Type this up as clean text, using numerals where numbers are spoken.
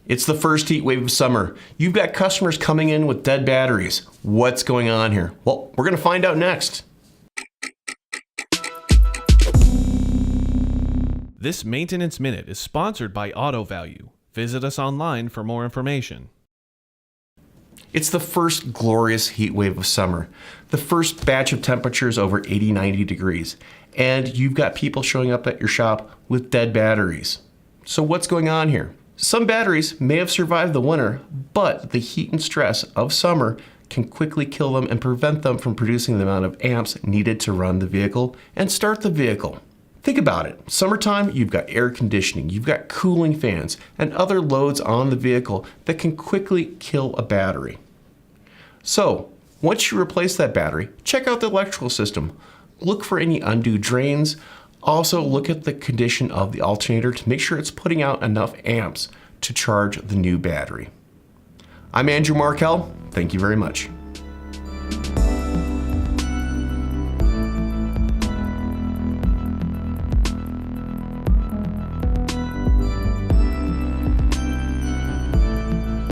It's the first heat wave of summer. You've got customers coming in with dead batteries. What's going on here? Well, we're going to find out next. This Maintenance Minute is sponsored by AutoValue. Visit us online for more information. It's the first glorious heat wave of summer. The first batch of temperatures over 80, 90 degrees. And you've got people showing up at your shop with dead batteries. So what's going on here? Some batteries may have survived the winter, but the heat and stress of summer can quickly kill them and prevent them from producing the amount of amps needed to run the vehicle and start the vehicle. Think about it. Summertime, you've got air conditioning, you've got cooling fans, and other loads on the vehicle that can quickly kill a battery. So, once you replace that battery, check out the electrical system. Look for any undue drains. Also, look at the condition of the alternator to make sure it's putting out enough amps to charge the new battery. I'm Andrew Markel. Thank you very much.